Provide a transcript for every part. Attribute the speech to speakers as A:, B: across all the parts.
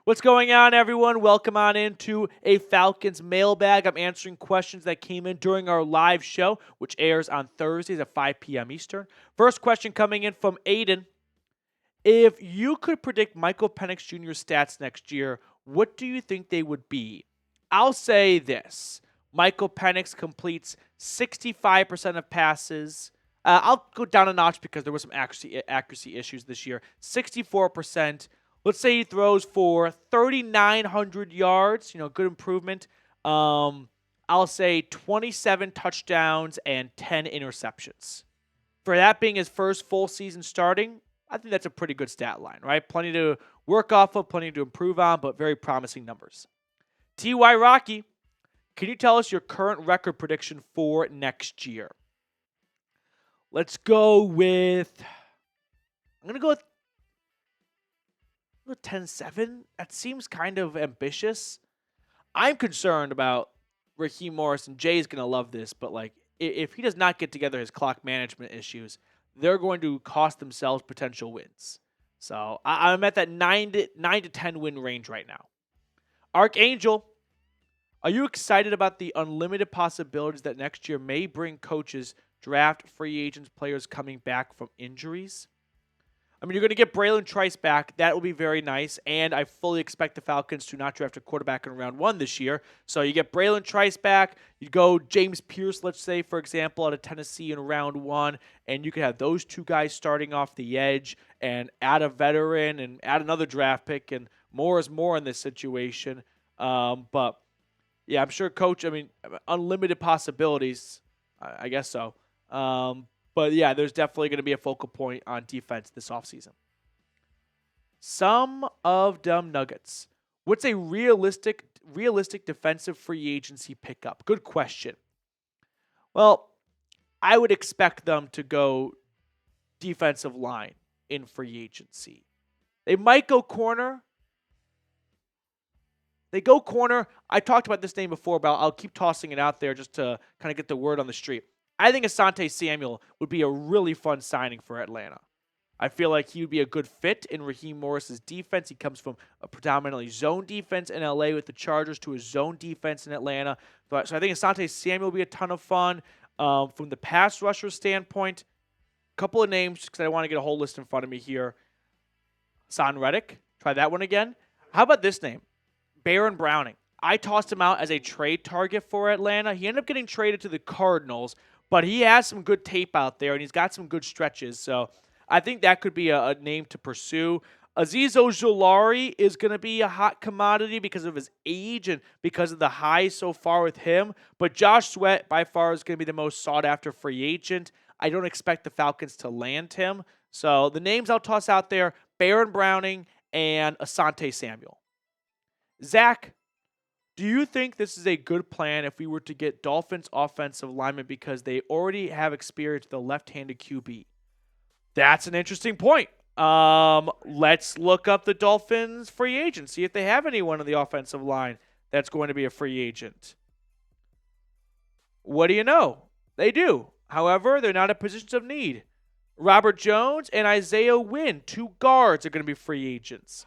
A: What's going on, everyone? Welcome on into a Falcons mailbag. I'm answering questions that came in during our live show, which airs on Thursdays at 5 p.m. Eastern. First question coming in from Aiden. If you could predict Michael Penix Jr.'s stats next year, what do you think they would be? I'll say this. Michael Penix completes 65% of passes. I'll go down a notch because there were some accuracy issues this year. 64%. Let's say he throws for 3,900 yards, good improvement. I'll say 27 touchdowns and 10 interceptions. For that being his first full season starting, I think that's a pretty good stat line, right? Plenty to work off of, plenty to improve on, but very promising numbers. T.Y. Rocky, can you tell us your current record prediction for next year? Let's go with, I'm going to go with 10-7. That seems kind of ambitious. I'm concerned about Raheem Morris, and Jay's going to love this, but if he does not get together his clock management issues, they're going to cost themselves potential wins. So I'm at that 9 to 10 win range right now. Archangel, are you excited about the unlimited possibilities that next year may bring coaches, draft, free agents, players coming back from injuries? I mean, you're going to get Braylon Trice back. That will be very nice. And I fully expect the Falcons to not draft a quarterback in round 1 this year. So you get Braylon Trice back. You go James Pierce, let's say, for example, out of Tennessee in round 1. And you could have those two guys starting off the edge and add a veteran and add another draft pick. And more is more in this situation. But, yeah, I'm sure Coach, unlimited possibilities. I guess so. But, yeah, there's definitely going to be a focal point on defense this offseason. Some of dumb nuggets. What's a realistic defensive free agency pickup? Good question. Well, I would expect them to go defensive line in free agency. They might go corner. They go corner. I talked about this name before, but I'll keep tossing it out there just to kind of get the word on the street. I think Asante Samuel would be a really fun signing for Atlanta. I feel like he would be a good fit in Raheem Morris's defense. He comes from a predominantly zone defense in LA with the Chargers to a zone defense in Atlanta. So I think Asante Samuel will be a ton of fun. From the pass rusher standpoint, a couple of names because I want to get a whole list in front of me here. Son Reddick, try that one again. How about this name? Baron Browning. I tossed him out as a trade target for Atlanta. He ended up getting traded to the Cardinals, but he has some good tape out there, and he's got some good stretches. So I think that could be a name to pursue. Azeez Ojulari is going to be a hot commodity because of his age and because of the highs so far with him. But Josh Sweat, by far, is going to be the most sought-after free agent. I don't expect the Falcons to land him. So the names I'll toss out there, Baron Browning and Asante Samuel. Zach, do you think this is a good plan if we were to get Dolphins offensive linemen because they already have experience with the left-handed QB? That's an interesting point. Let's look up the Dolphins free agent, see if they have anyone on the offensive line that's going to be a free agent. What do you know? They do. However, they're not in positions of need. Robert Jones and Isaiah Wynn, 2 guards, are going to be free agents.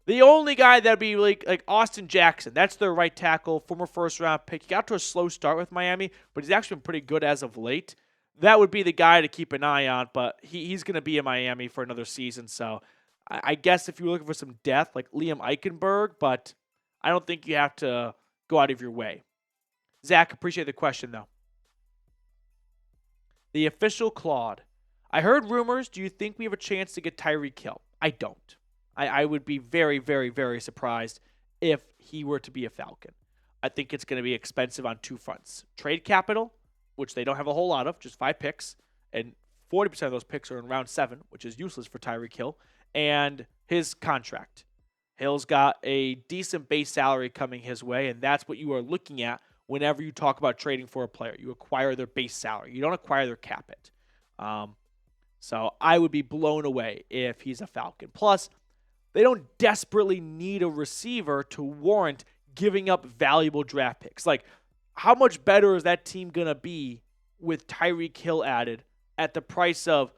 A: The only guy that would be like Austin Jackson, that's their right tackle, former first-round pick. He got to a slow start with Miami, but he's actually been pretty good as of late. That would be the guy to keep an eye on, but he's going to be in Miami for another season. So I guess if you're looking for some depth, like Liam Eichenberg, but I don't think you have to go out of your way. Zach, appreciate the question, though. The official Claude. I heard rumors. Do you think we have a chance to get Tyreek Hill? I don't. I would be very, very, very surprised if he were to be a Falcon. I think it's going to be expensive on 2 fronts. Trade capital, which they don't have a whole lot of, just 5 picks, and 40% of those picks are in round 7, which is useless for Tyreek Hill, and his contract. Hill's got a decent base salary coming his way, and that's what you are looking at whenever you talk about trading for a player. You acquire their base salary. You don't acquire their cap hit. So I would be blown away if he's a Falcon. Plus, they don't desperately need a receiver to warrant giving up valuable draft picks. Like, how much better is that team going to be with Tyreek Hill added at the price of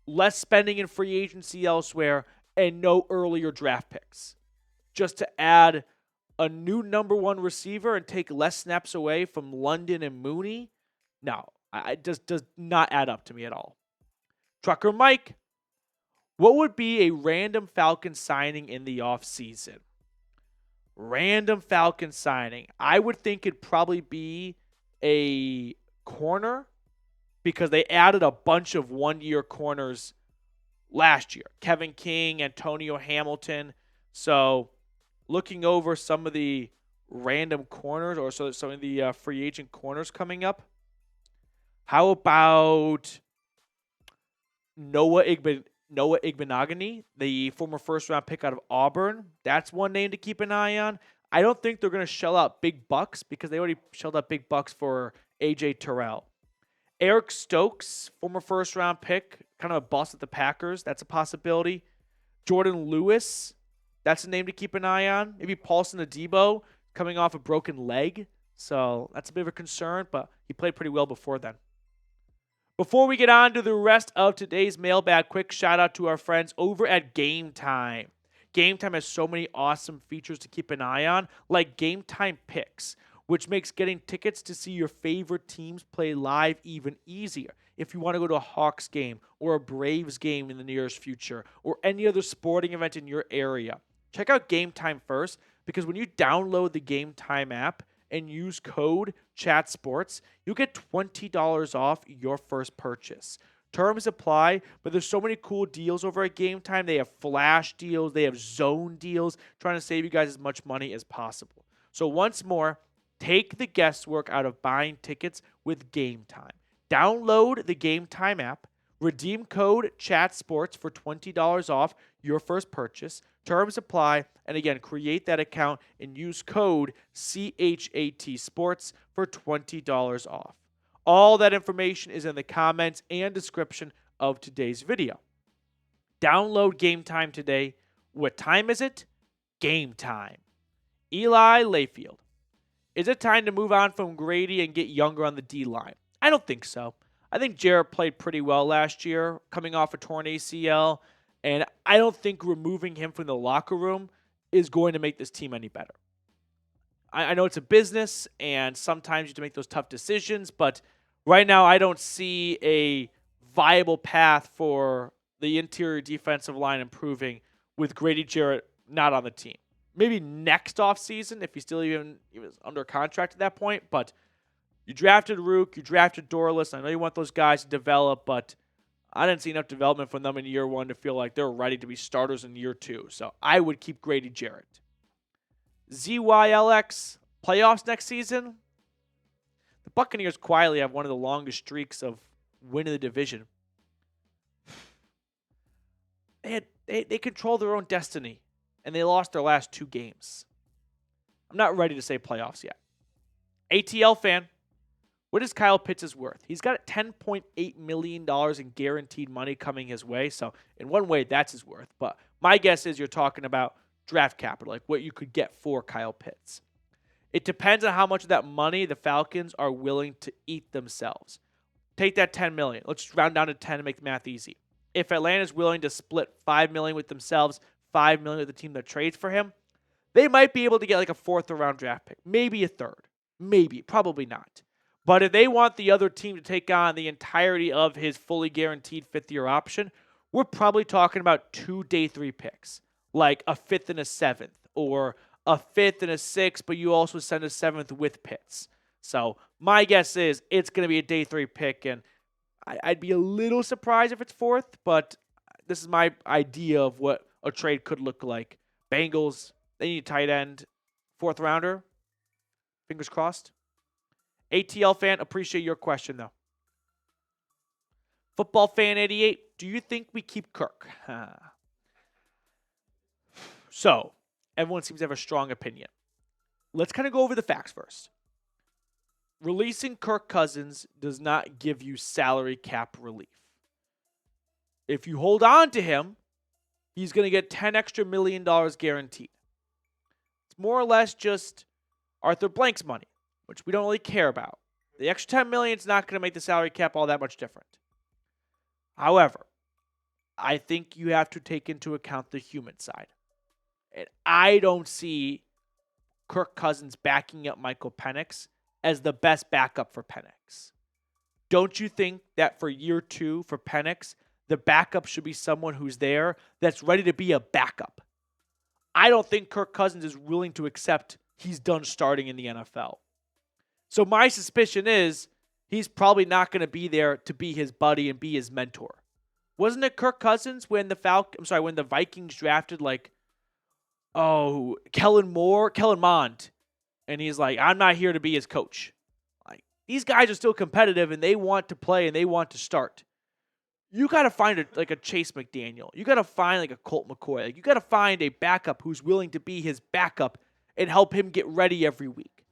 A: less spending in free agency elsewhere and no earlier draft picks? just to add a new number one receiver and take less snaps away from London and Mooney? No, it just does not add up to me at all. Trucker Mike, what would be a random Falcon signing in the offseason? Random Falcon signing. I would think it'd probably be a corner because they added a bunch of one-year corners last year. Kevin King, Antonio Hamilton. So looking over some of the random corners or some of the free agent corners coming up, how about Noah Igbenogany, the former first-round pick out of Auburn? That's one name to keep an eye on. I don't think they're going to shell out big bucks because they already shelled out big bucks for A.J. Terrell. Eric Stokes, former first-round pick, kind of a bust at the Packers. That's a possibility. Jordan Lewis, that's a name to keep an eye on. Maybe Paulson Adebo coming off a broken leg. So that's a bit of a concern, but he played pretty well before then. Before we get on to the rest of today's mailbag, quick shout out to our friends over at Game Time. Game Time has so many awesome features to keep an eye on, like Game Time Picks, which makes getting tickets to see your favorite teams play live even easier. If you want to go to a Hawks game or a Braves game in the nearest future or any other sporting event in your area, check out Game Time first, because when you download the Game Time app and use code CHATSPORTS, you'll get $20 off your first purchase. Terms apply, but there's so many cool deals over at Game Time. They have flash deals, they have zone deals, trying to save you guys as much money as possible. So once more, take the guesswork out of buying tickets with Game Time. Download the Game Time app, redeem code CHATSPORTS for $20 off your first purchase. Terms apply, and again, create that account and use code CHATSPORTS for $20 off. All that information is in the comments and description of today's video. Download Game Time today. What time is it? Game time. Eli Layfield. Is it time to move on from Grady and get younger on the D-line? I don't think so. I think Jarrett played pretty well last year, coming off a torn ACL, and I don't think removing him from the locker room is going to make this team any better. I know it's a business, and sometimes you have to make those tough decisions, but right now I don't see a viable path for the interior defensive line improving with Grady Jarrett not on the team. Maybe next offseason if he's still even he was under contract at that point, but you drafted Rook, you drafted Dorless. I know you want those guys to develop, but I didn't see enough development from them in year one to feel like they're ready to be starters in year two. So I would keep Grady Jarrett. ZYLX, playoffs next season? The Buccaneers quietly have one of the longest streaks of winning the division. They control their own destiny, and they lost their last two games. I'm not ready to say playoffs yet. ATL fan, what is Kyle Pitts' worth? He's got $10.8 million in guaranteed money coming his way, so in one way, that's his worth. But my guess is you're talking about draft capital, like what you could get for Kyle Pitts. It depends on how much of that money the Falcons are willing to eat themselves. Take that $10 million. Let's round down to 10 to make the math easy. If Atlanta is willing to split $5 million with themselves, $5 million with the team that trades for him, they might be able to get like a fourth-round draft pick, maybe a third, maybe, probably not. But if they want the other team to take on the entirety of his fully guaranteed fifth-year option, we're probably talking about 2 day 3 picks, like a 5th and a 7th, or a 5th and a 6th, but you also send a 7th with Pitts. So my guess is it's going to be a day 3 pick, and I'd be a little surprised if it's 4th, but this is my idea of what a trade could look like. Bengals, they need a tight end, 4th rounder. Fingers crossed. ATL fan, appreciate your question, though. Football fan 88, do you think we keep Kirk? So, everyone seems to have a strong opinion. Let's kind of go over the facts first. Releasing Kirk Cousins does not give you salary cap relief. If you hold on to him, he's going to get $10 extra million guaranteed. It's more or less just Arthur Blank's money, which we don't really care about. The extra $10 million is not going to make the salary cap all that much different. However, I think you have to take into account the human side. And I don't see Kirk Cousins backing up Michael Penix as the best backup for Penix. Don't you think that for year 2 for Penix, the backup should be someone who's there that's ready to be a backup? I don't think Kirk Cousins is willing to accept he's done starting in the NFL. So my suspicion is he's probably not going to be there to be his buddy and be his mentor. Wasn't it Kirk Cousins when when the Vikings drafted Kellen Mond, and he's like, I'm not here to be his coach. Like, these guys are still competitive and they want to play and they want to start. You got to find a Chase McDaniel. You got to find a Colt McCoy. You got to find a backup who's willing to be his backup and help him get ready every week.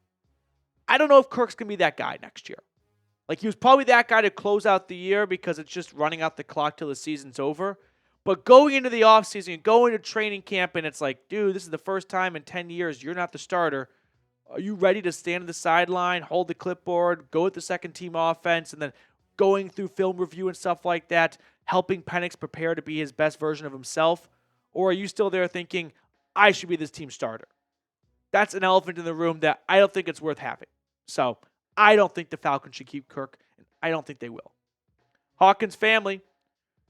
A: I don't know if Kirk's going to be that guy next year. He was probably that guy to close out the year because it's just running out the clock till the season's over. But going into the offseason and going to training camp, and it's like, dude, this is the first time in 10 years you're not the starter. Are you ready to stand on the sideline, hold the clipboard, go with the second-team offense, and then going through film review and stuff like that, helping Penix prepare to be his best version of himself? Or are you still there thinking, I should be this team starter? That's an elephant in the room that I don't think it's worth having. So I don't think the Falcons should keep Kirk, and I don't think they will. Hawkins family,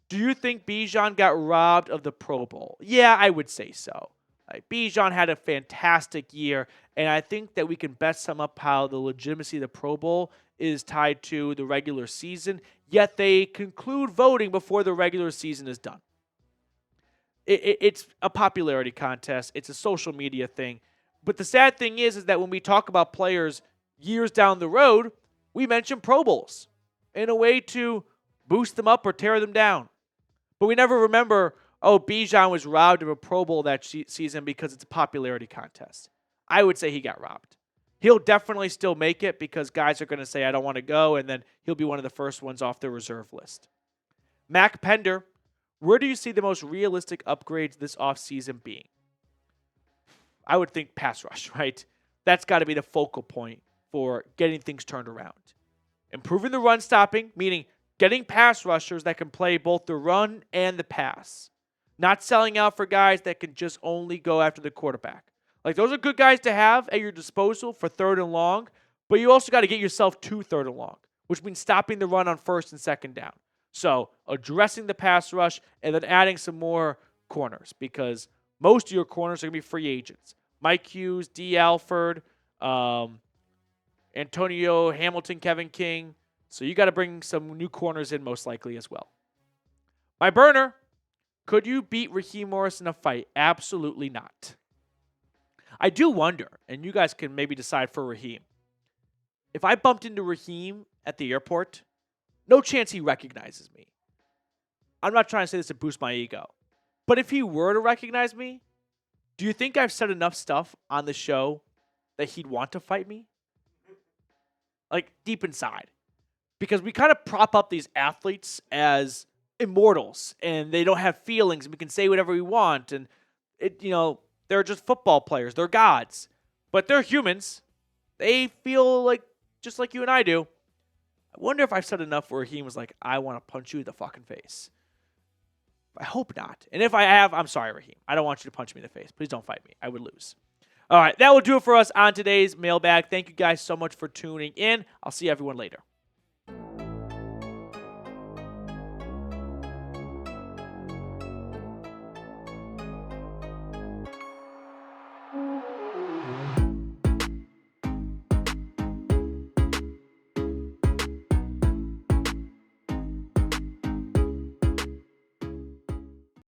A: do you think Bijan got robbed of the Pro Bowl? Yeah, I would say so. Bijan had a fantastic year, and I think that we can best sum up how the legitimacy of the Pro Bowl is tied to the regular season, yet they conclude voting before the regular season is done. It's a popularity contest. It's a social media thing. But the sad thing is that when we talk about players years down the road, we mention Pro Bowls in a way to boost them up or tear them down. But we never remember, Bijan was robbed of a Pro Bowl that season because it's a popularity contest. I would say he got robbed. He'll definitely still make it because guys are going to say, I don't want to go, and then he'll be one of the first ones off the reserve list. Mac Pender, where do you see the most realistic upgrades this offseason being? I would think pass rush, right? That's got to be the focal point for getting things turned around. Improving the run stopping, meaning getting pass rushers that can play both the run and the pass. Not selling out for guys that can just only go after the quarterback. Those are good guys to have at your disposal for third and long, but you also got to get yourself to third and long, which means stopping the run on first and second down. So addressing the pass rush and then adding some more corners because most of your corners are going to be free agents. Mike Hughes, D. Alford, Antonio Hamilton, Kevin King. So you got to bring some new corners in most likely as well. My burner, could you beat Raheem Morris in a fight? Absolutely not. I do wonder, and you guys can maybe decide for Raheem. If I bumped into Raheem at the airport, no chance he recognizes me. I'm not trying to say this to boost my ego. But if he were to recognize me, do you think I've said enough stuff on the show that he'd want to fight me? Deep inside. Because we kind of prop up these athletes as immortals and they don't have feelings and we can say whatever we want and they're just football players, they're gods, but they're humans. They feel just like you and I do. I wonder if I've said enough where he was like, I want to punch you in the fucking face. I hope not. And if I have, I'm sorry, Raheem. I don't want you to punch me in the face. Please don't fight me. I would lose. All right, that will do it for us on today's mailbag. Thank you guys so much for tuning in. I'll see everyone later.